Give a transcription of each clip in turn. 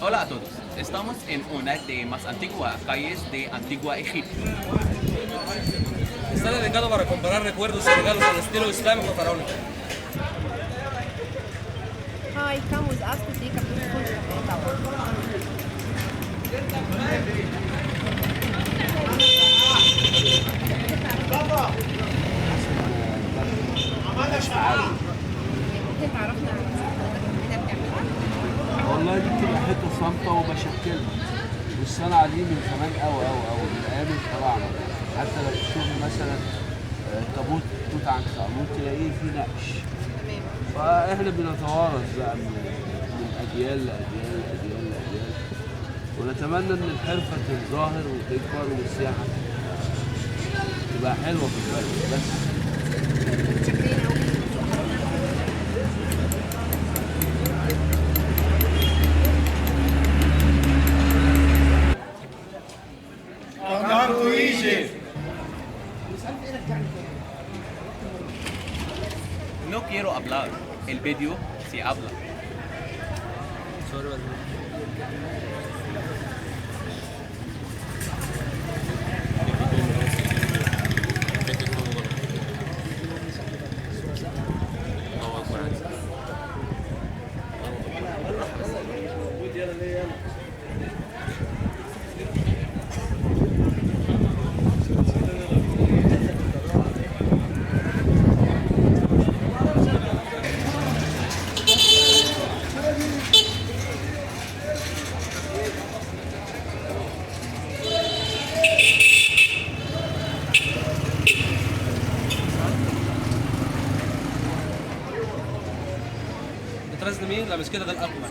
Hola a todos, estamos en una de más antiguas calles de Antigua Egipto. Está dedicado para comprar recuerdos y regalos al estilo islámico faraónico. Hi, come with us to take a beautiful tower. ممكن تعرفنا على حضرتك هنا بتعملها؟ والله دي بتبقى حته صامته وبشكلها، والصنعه دي من زمان قوي قوي قوي من ايام الفراعنه. حتى لو تشوف مثلا تابوت توت عنخ امون تلاقيه فيه نقش. تمام. فاحنا بنتوارث بقى من اجيال لاجيال لاجيال لاجيال، ونتمنى ان الحرفه تتظاهر وتكبر والسياحه تبقى حلوه في البلد بس. متشكرين قوي. Come to Egypt. No quiero hablar, el video se habla. detrás de mí la mezquita del Akbar.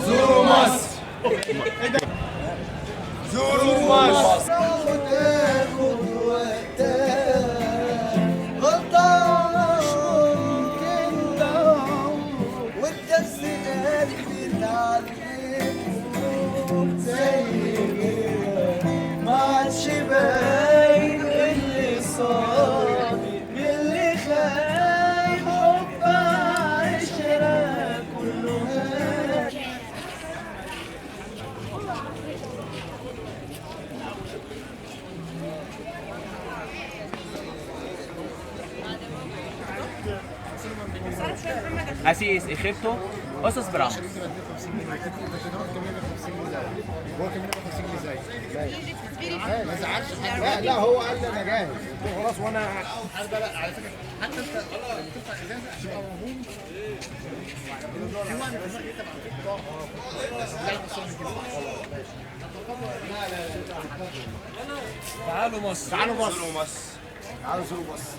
زوروا مصر. زوروا مصر. وتاخد وقتها غلطان ممكن تعوض والدرس قلبي اتعلمه زي كده ما عادش باين اللي صار اللي خايف حب عشرة كله هان. Así es, Egipto, os esperamos. هو كان 150 جنيه زي ما زعلش حد. لا هو قال لي انا جاهز. خلاص وانا لا على فكره حتى انت لما تفتح ازازه تبقى موهوم. في واحد في دماغي تبع الفكره تعالوا مصر. تعالوا مصر. تعالوا زوروا مصر.